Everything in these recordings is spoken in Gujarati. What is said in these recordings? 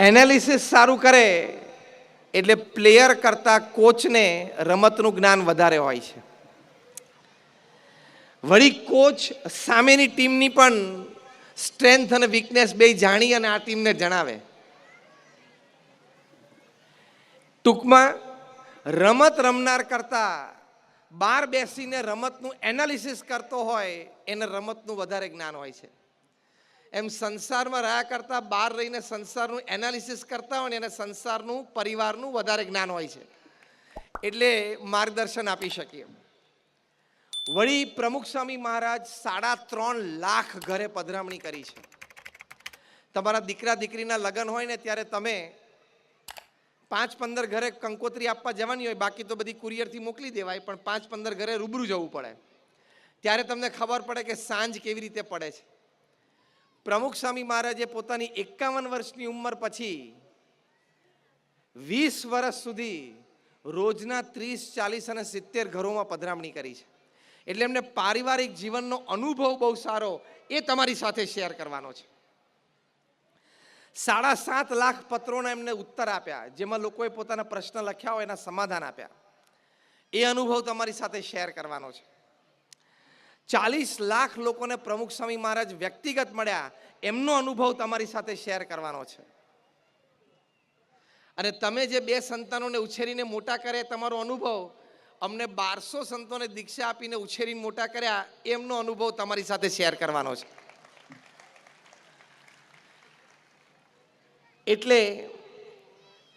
એનાલિસિસ સારું કરે એટલે પ્લેયર કરતાં કોચને રમતનું જ્ઞાન વધારે હોય છે. વળી કોચ સામેની ટીમની પણ સ્ટ્રેન્થ અને વીકનેસ બે જાણી અને આ ટીમને જણાવે. ટૂંકમાં રમત રમનાર કરતાં બહાર બેસીને રમતનું એનાલિસિસ કરતો હોય એને રમતનું વધારે જ્ઞાન હોય છે. એમ સંસારમાં રહ્યા કરતાં બહાર રહીને સંસારનું એનાલિસિસ કરતા હોય ને એને સંસારનું પરિવારનું વધારે જ્ઞાન હોય છે, એટલે માર્ગદર્શન આપી શકીએ. વળી પ્રમુખ સ્વામી મહારાજ 3.5 લાખ ઘરે પધરામણી કરી છે. તમારા દીકરા દીકરીના લગ્ન હોય ને ત્યારે તમે 5-15 ઘરે કંકોત્રી આપવા જવાની હોય, બાકી તો બધી કુરિયરથી મોકલી દેવાય, પણ 5-15 ઘરે રૂબરૂ જવું પડે. ત્યારે તમને ખબર પડે કે સાંજ કેવી રીતે પડે છે. પ્રમુખ સ્વામી મહારાજે પોતાની 51 વર્ષની ઉંમર પછી 20 વર્ષ સુધી રોજના 30, 40 અને 70 ઘરોમાં પધરામણી કરી છે. એટલે એમને પારિવારિક જીવનનો અનુભવ બહુ સારો એ તમારી સાથે શેર કરવાનો છે. 7.5 લાખ પત્રોના એમને ઉત્તર આપ્યા, જેમાં લોકોએ પોતાના પ્રશ્ન લખ્યા હોય એના સમાધાન આપ્યા. એ અનુભવ તમારી સાથે શેર કરવાનો છે. 40 લાખ લોકોને પ્રમુખ સ્વામી મહારાજ વ્યક્તિગત મળ્યા, એમનો અનુભવ તમારી સાથે શેર કરવાનો છે. અને તમે જે 2 સંતાનોને ઉછેરીને મોટા કર્યા તમારો અનુભવ, અમને 1200 સંતોને દીક્ષા આપીને ઉછેરીને મોટા કર્યા એમનો અનુભવ તમારી સાથે શેર કરવાનો છે. એટલે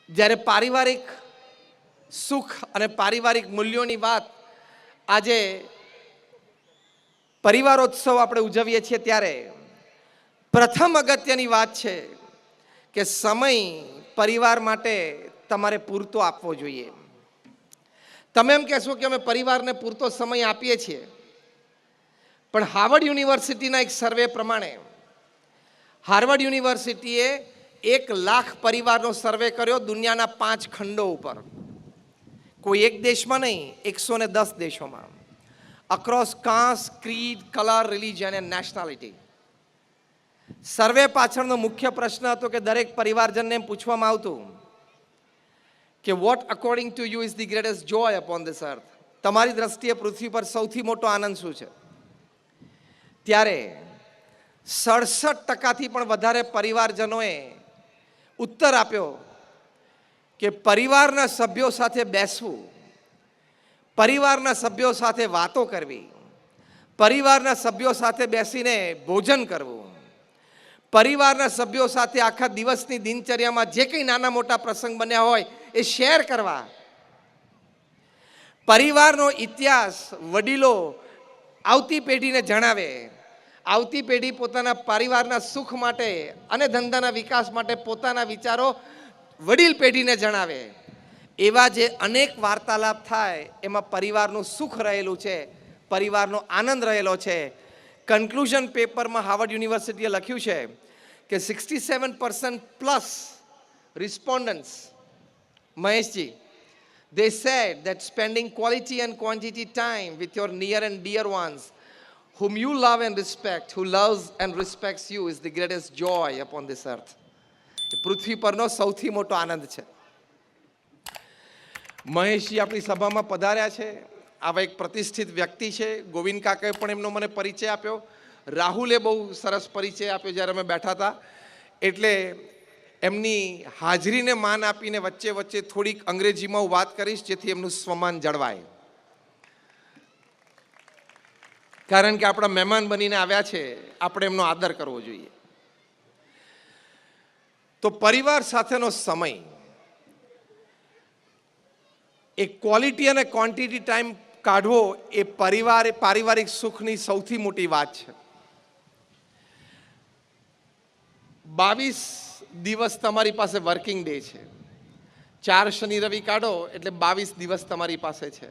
જ્યારે પારિવારિક સુખ અને પારિવારિક મૂલ્યોની વાત આજે પરિવારોત્સવ આપણે ઉજવીએ છીએ ત્યારે પ્રથમ અગત્યની વાત છે કે સમય પરિવાર માટે તમારે પૂરતો આપવો જોઈએ. તમે એમ કહેશો કે અમે પરિવારને પૂરતો સમય આપીએ છીએ, પણ હાર્વર્ડ યુનિવર્સિટીના એક સર્વે પ્રમાણે હાર્વર્ડ યુનિવર્સિટીએ 1 લાખ પરિવારનો સર્વે કર્યો દુનિયાના 5 ખંડો ઉપર. કોઈ એક દેશમાં નહીં, 110 દેશોમાં, across caste, creed, colour, religion and nationality. Survey પાછળનો મુખ્ય પ્રશ્ન હતો કે દરેક પરિવારજનને એમ પૂછવામાં આવતું કે what according to you is the greatest joy upon this earth. તમારી દ્રષ્ટિએ પૃથ્વી પર સૌથી મોટો આનંદ શું છે? ત્યારે 67% પણ વધારે પરિવારજનોએ ઉત્તર આપ્યો કે પરિવારના સભ્યો સાથે બેસવું, પરિવારના સભ્યો સાથે વાતો કરવી, પરિવારના સભ્યો સાથે બેસીને ભોજન કરવું, પરિવારના સભ્યો સાથે આખા દિવસની દિનચર્યામાં જે કંઈ નાના મોટા પ્રસંગ બન્યા હોય એ શેર કરવા. પરિવારનો ઇતિહાસ વડીલો આવતી પેઢીને જણાવે, આવતી પેઢી પોતાના પરિવારના સુખ માટે અને ધંધાના વિકાસ માટે પોતાના વિચારો વડીલ પેઢીને જણાવે. એવા જે અનેક વાર્તાલાપ થાય એમાં પરિવારનું સુખ રહેલું છે, પરિવારનો આનંદ રહેલો છે. કન્ક્લુઝન પેપરમાં હાર્વર્ડ યુનિવર્સિટીએ લખ્યું છે કે 67% plus respondents, Maheshji, they said that spending quality and quantity time with your near and dear ones whom you love and respect, who loves and respects you, is the greatest joy upon this earth. પૃથ્વી પરનો સૌથી મોટો આનંદ છે. મહેશજી આપણી સભામાં પધાર્યા છે. આવા એક પ્રતિષ્ઠિત વ્યક્તિ છે. ગોવિંદ કાકાએ પણ એમનો મને પરિચય આપ્યો. રાહુલે બહુ સરસ પરિચય આપ્યો જ્યારે અમે બેઠા હતા. એટલે એમની હાજરીને માન આપીને વચ્ચે વચ્ચે થોડીક અંગ્રેજીમાં હું વાત કરીશ જેથી એમનું સ્વમાન જળવાય. કારણ કે આપણા મહેમાન બનીને આવ્યા છે, આપણે એમનો આદર કરવો જોઈએ. તો પરિવાર સાથેનો સમય એ ક્વોલિટી અને ક્વોન્ટિટી ટાઈમ કાઢવો એ પારિવારિક સુખની સૌથી મોટી વાત છે. 22 દિવસ તમારી પાસે વર્કિંગ ડે છે. 4 શનિ રવિ કાઢો એટલે 22 દિવસ તમારી પાસે છે.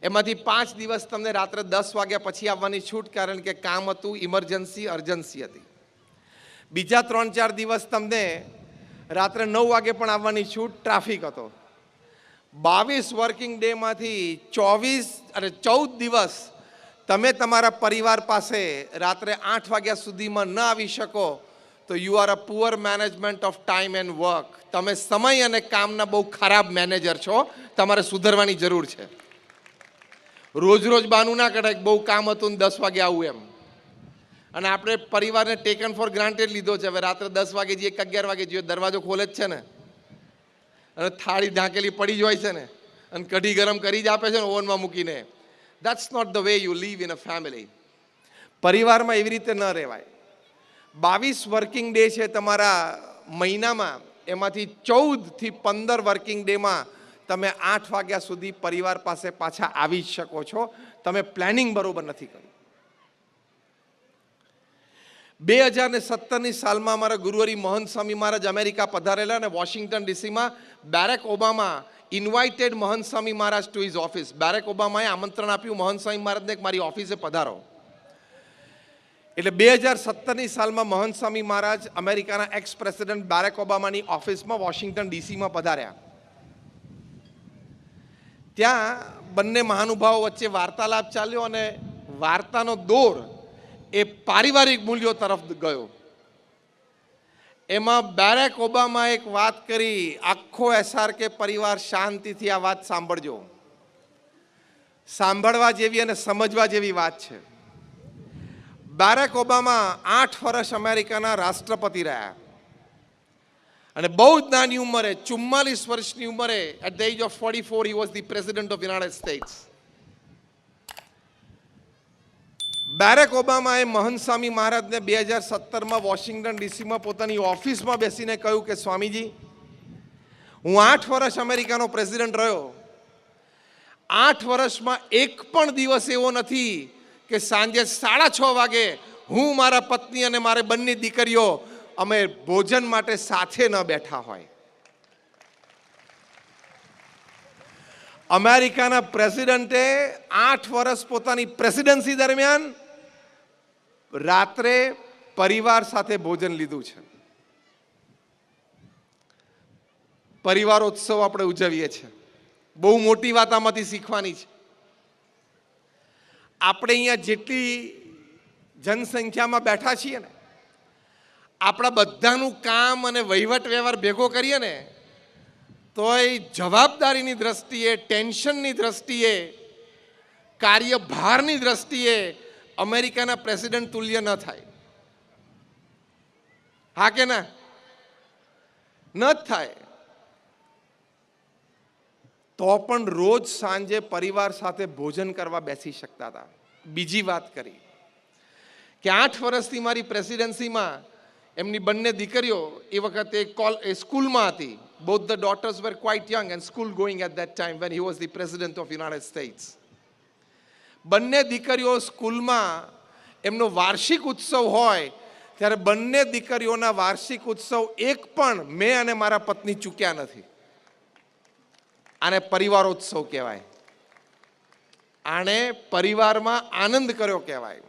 એમાંથી 5 દિવસ તમને રાત્રે 10 વાગ્યા પછી આવવાની છૂટ, કારણ કે કામ હતું, ઇમરજન્સી, અર્જન્સી હતી. બીજા 3-4 દિવસ તમને રાત્રે 9 વાગે પણ આવવાની છૂટ, ટ્રાફિક હતો. 22 વર્કિંગ ડેમાંથી 14 દિવસ તમે તમારા પરિવાર પાસે રાત્રે 8 વાગ્યા સુધીમાં ન આવી શકો તો you are a poor management of time and work. તમે સમય અને કામના બહુ ખરાબ મેનેજર છો. તમારે સુધરવાની જરૂર છે. રોજ રોજ બાનું ના કઢાય બહુ કામ હતું ને 10 વાગે આવું એમ. અને આપણે પરિવારને ટેકન ફોર ગ્રાન્ટેડ લીધો છે. હવે રાત્રે 10 વાગે જઈએ, 11 વાગે જઈએ, દરવાજો ખોલે જ છે ને, અને થાળી ઢાંકેલી પડી જ હોય છે ને, અને કઢી ગરમ કરી જ આપે છે ને ઓવનમાં મૂકીને. That's not the way you live in a family. પરિવારમાં એવી રીતે ન રહેવાય. 22 વર્કિંગ ડે છે તમારા મહિનામાં, એમાંથી 14 થી 15 વર્કિંગ ડેમાં તમે 8 વાગ્યા સુધી પરિવાર પાસે પાછા આવી જ શકો છો. તમે પ્લાનિંગ બરોબર નથી કર્યું. 2017ની સાલમાં અમારા ગુરુવરી મહંત સ્વામી મહારાજ અમેરિકા પધારેલા, અને વોશિંગ્ટન ડીસીમાં બેરેક ઓબામા ઇન્વાઇટેડ મહંત Swami Maharaj to his office. Barrack ઓબામાએ આમંત્રણ આપ્યું મહંત સ્વામી મહારાજને કે મારી ઓફિસે પધારો. એટલે 2017ની સાલમાં મહંત સ્વામી મહારાજ અમેરિકાના એક્સ પ્રેસિડેન્ટ બેરેક ઓબામાની ઓફિસમાં વોશિંગ્ટન ડીસીમાં પધાર્યા. ત્યાં બંને મહાનુભાવો વચ્ચે વાર્તાલાપ ચાલ્યો, અને વાર્તાનો દોર એ પારિવારિક મૂલ્યો તરફ ગયો. એમાં બેરેક ઓબામા એક વાત કરી, આખો SRK પરિવાર શાંતિથી આ વાત સાંભળજો. સાંભળવા જેવી અને સમજવા જેવી વાત છે. બેરેક ઓબામા 8 વર્ષ અમેરિકાના રાષ્ટ્રપતિ રહ્યા, અને બહુ જ નાની ઉંમરે 44 વર્ષની ઉંમરે at the age of 44 he was the president of United States. Barack ઓબામાએ મહંત સ્વામી મહારાજને 2017માં વોશિંગ્ટન ડીસીમાં પોતાની ઓફિસમાં બેસીને કહ્યું કે સ્વામીજી, હું 8 વર્ષ અમેરિકાનો પ્રેસિડેન્ટ રહ્યો. 8 વર્ષમાં એક પણ દિવસ એવો નથી કે સાંજે 6:30 વાગે હું, મારા પત્ની અને મારે બંને દીકરીઓ અમે ભોજન માટે સાથે ન બેઠા હોય. અમેરિકાના પ્રેસિડેન્ટે 8 વર્ષ પોતાની પ્રેસિડેન્સી દરમિયાન રાત્રે પરિવાર સાથે ભોજન લીધું છે. પરિવારોત્સવ આપણે ઉજવીએ છીએ. બહુ મોટી વાત આમાંથી શીખવાની છે. આપણે અહીંયા જેટલી જનસંખ્યામાં બેઠા છીએ ને, આપણા બધાનું કામ અને વહીવટ વ્યવહાર ભેગો કરીએ ને, તો એ જવાબદારીની દ્રષ્ટિએ, ટેન્શનની દ્રષ્ટિએ, કાર્યભારની દ્રષ્ટિએ અમેરિકાના પ્રેસિડેન્ટ તુલ્ય ન થાય. હા કે ના? ન જ થાય. તો પણ રોજ સાંજે પરિવાર સાથે ભોજન કરવા બેસી શકતા હતા. બીજી વાત કરી કે 8 વર્ષથી મારી પ્રેસિડેન્સીમાં એમની બંને દીકરીઓ એ વખતે સ્કૂલમાં હતી. Both the daughters were quite young and school going at that time when he was the president of United States. બંને દીકરીઓ સ્કૂલમાં એમનો વાર્ષિક ઉત્સવ હોય ત્યારે બંને દીકરીઓના વાર્ષિક ઉત્સવ એક પણ મેં અને મારા પત્ની ચૂક્યા નથી. આને પરિવારોત્સવ કહેવાય. આને પરિવારમાં આનંદ કર્યો કહેવાય.